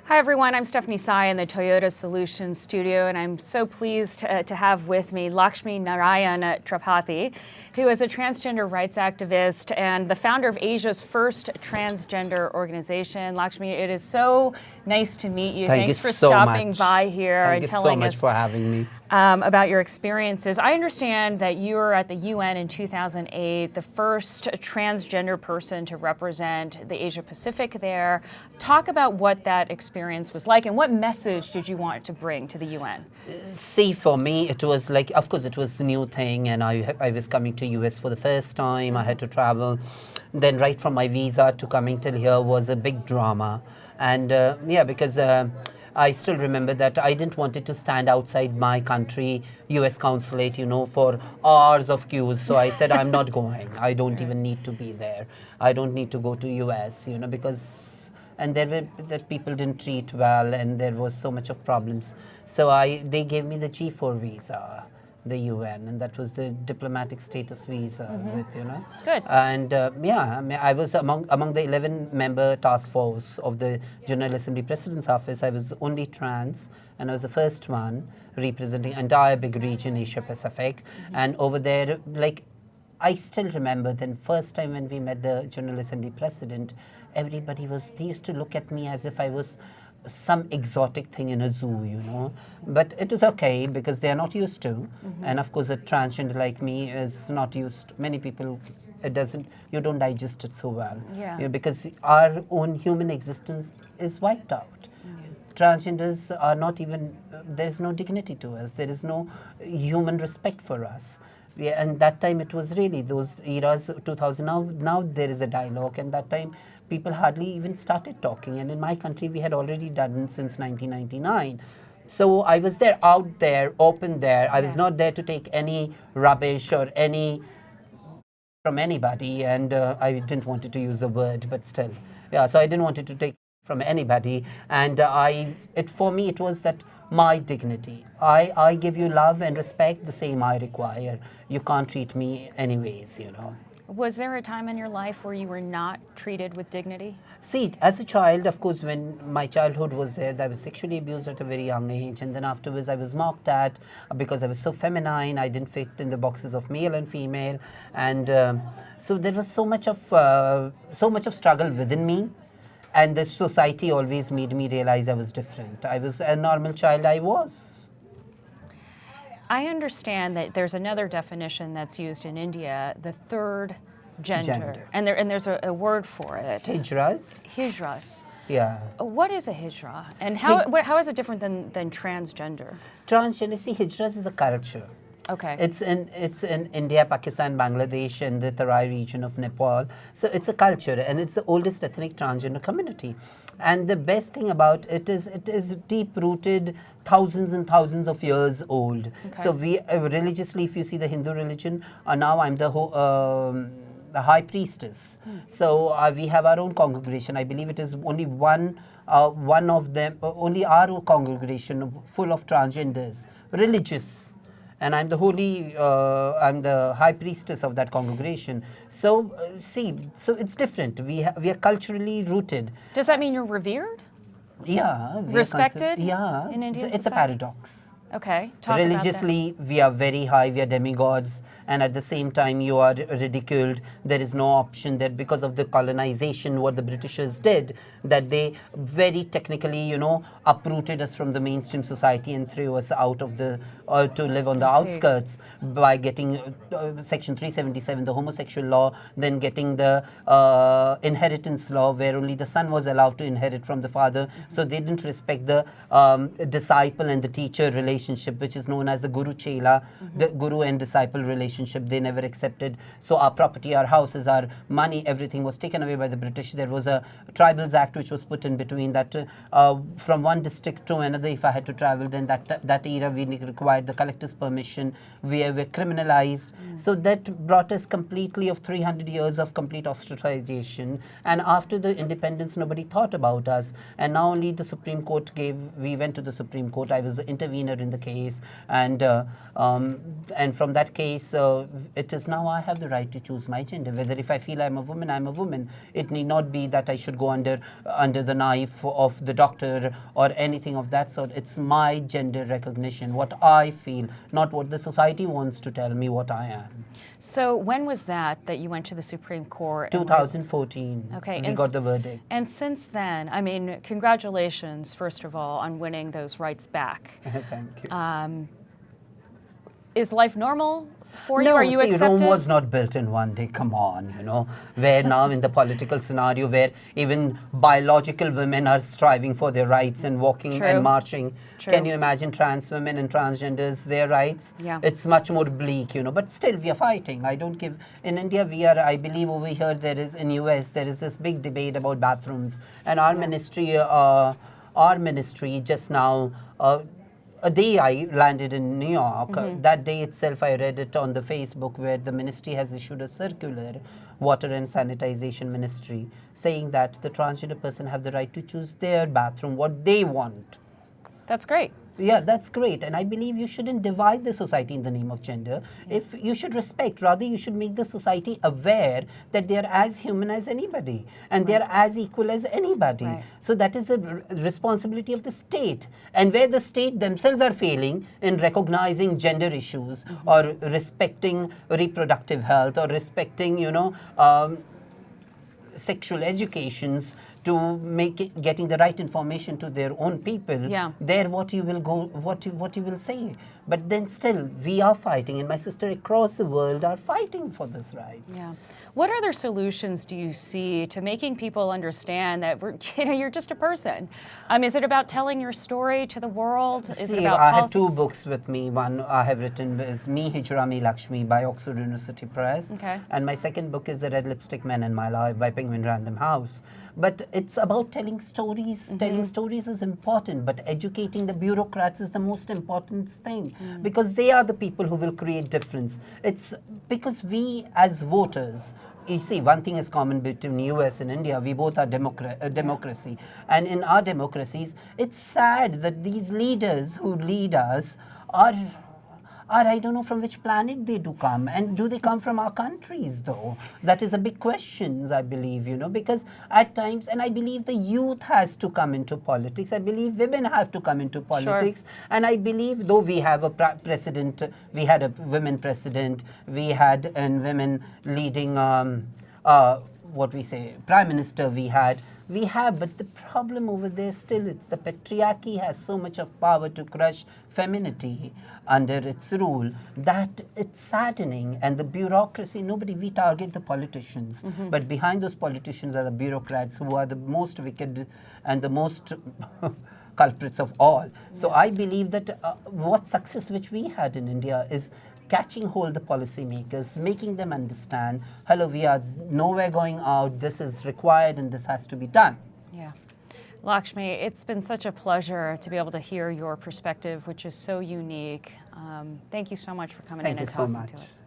Hi everyone, I'm Stephanie Sai in the Toyota Solutions studio, and I'm so pleased to have with me Laxmi Narayan Tripathi, who is a transgender rights activist and the founder of Asia's first transgender organization. Laxmi, it is so nice to meet you. Thanks for stopping by here and telling us for having me. About your experiences. I understand that you were at the UN in 2008, the first transgender person to represent the Asia Pacific there. Talk about what that experience was like and what message did you want to bring to the UN? See, for me, it was like, of course, it was a new thing, and I was coming to US for the first time. I had to travel. Then right from my visa to coming till here was a big drama. And because I still remember that I didn't want it to stand outside my country, US consulate, for hours of queues. So I said, I'm not going. I don't even need to be there. I don't need to go to US, because, and that people didn't treat well, and there was so much of problems. So they gave me the G4 visa, the UN, and that was the diplomatic status visa with, Good. And I was among the 11-member task force of the General Assembly President's Office. I was the only trans, and I was the first one representing entire big region, Asia Pacific. And over there, I still remember the first time when we met the General Assembly President, they used to look at me as if I was some exotic thing in a zoo, But it is okay because they are not used to. And of course, a transgender like me is not used. Many people, you don't digest it so well. Yeah. Because our own human existence is wiped out. Transgenders are not even, there's no dignity to us. There is no human respect for us. And that time it was really those eras, 2000, now there is a dialogue, and that time people hardly even started talking. And in my country, we had already done it since 1999. So I was there, out there, open there. I was not there to take any rubbish or from anybody. And I didn't want to use the word, but still. Yeah, so I didn't want to take from anybody. And for me, it was that my dignity. I give you love and respect, the same I require. You can't treat me anyways, Was there a time in your life where you were not treated with dignity? See, as a child, of course, when my childhood was there, I was sexually abused at a very young age. And then afterwards, I was mocked at because I was so feminine. I didn't fit in the boxes of male and female. And so there was so much of struggle within me. And the society always made me realize I was different. I was a normal child, I was. I understand that there's another definition that's used in India, the third gender. And there's a word for it. Hijras. Hijras. Yeah. What is a hijra? And how is it different than transgender? Transgender, see, hijras is a culture. Okay. It's in India, Pakistan, Bangladesh, and the Tarai region of Nepal. So it's a culture, and it's the oldest ethnic transgender community. And the best thing about it is deep-rooted, thousands and thousands of years old. Okay. So we religiously, if you see the Hindu religion, now I'm the high priestess. So we have our own congregation. I believe it is only one of them, only our congregation full of transgenders, religious. And I'm I'm the high priestess of that congregation. So, so it's different. We are culturally rooted. Does that mean you're revered? Yeah. Respected? Yeah. In Indian It's society? a paradox. Okay. Talk Religiously, about that. we are very high, we are demigods, and at the same time, you are ridiculed. There is no option that because of the colonization, what the Britishers did, that they very technically, uprooted us from the mainstream society and threw us out of to live on the outskirts by getting Section 377, the homosexual law, then getting the inheritance law, where only the son was allowed to inherit from the father. So they didn't respect the disciple and the teacher relationship, which is known as the guru-chela, the guru and disciple relationship. They never accepted. So our property, our houses, our money, everything was taken away by the British. There was a Tribals Act which was put in between that from one district to another, if I had to travel, then that era we required the collector's permission. We were criminalized. So that brought us completely of 300 years of complete ostracization. And after the independence, nobody thought about us. And now only the Supreme Court we went to the Supreme Court. I was the intervener in the case, and from that case, it is now I have the right to choose my gender. Whether if I feel I'm a woman, I'm a woman. It need not be that I should go under the knife of the doctor or anything of that sort. It's my gender recognition, what I feel, not what the society wants to tell me what I am. So when was that you went to the Supreme Court? 2014. Okay, we got the verdict. And since then, I mean, congratulations, first of all, on winning those rights back. Thank you. Is life normal for you? No, Are you see, accepted? Rome was not built in one day. Come on, where now in the political scenario where even biological women are striving for their rights and walking True. and marching. True. Can you imagine trans women and transgenders, their rights? Yeah. It's much more bleak, but still we are fighting. I don't give, in India we are, I believe over here there is, in US, there is this big debate about bathrooms, and our ministry just now, a day I landed in New York, that day itself I read it on the Facebook where the ministry has issued a circular, Water and Sanitization Ministry, saying that the transgender person have the right to choose their bathroom, what they want. That's great. Yeah, that's great. And I believe you shouldn't divide the society in the name of gender. If you should respect, rather you should make the society aware that they are as human as anybody and they are as equal as anybody. Right. So that is the responsibility of the state. And where the state themselves are failing in recognizing gender issues or respecting reproductive health or respecting, sexual educations, to getting the right information to their own people, there what you will say. But then still, we are fighting, and my sister across the world are fighting for this rights. Yeah. What other solutions do you see to making people understand that you're just a person? Is it about telling your story to the world? Is it about I have two books with me. One I have written is Me, Hijra Me, Lakshmi by Oxford University Press. Okay. And my second book is The Red Lipstick Men in My Life by Penguin Random House. But it's about telling stories. Telling stories is important, but educating the bureaucrats is the most important thing because they are the people who will create difference. It's because we as voters, you see, one thing is common between US and India. We both are democracy. And in our democracies, it's sad that these leaders who lead us are I don't know from which planet they do come. And do they come from our countries, though? That is a big question, I believe, because at times, and I believe the youth has to come into politics. I believe women have to come into politics. Sure. And I believe, though we have a president, we had a women president, we had a women leading, prime minister we have, but the problem over there still, it's the patriarchy has so much of power to crush femininity under its rule that it's saddening. And the bureaucracy, we target the politicians, but behind those politicians are the bureaucrats who are the most wicked and the most culprits of all. So I believe that what success which we had in India is catching hold the policymakers, making them understand, hello, we are nowhere going out, this is required and this has to be done. Yeah. Lakshmi, it's been such a pleasure to be able to hear your perspective, which is so unique. Thank you so much for coming in and talking to us.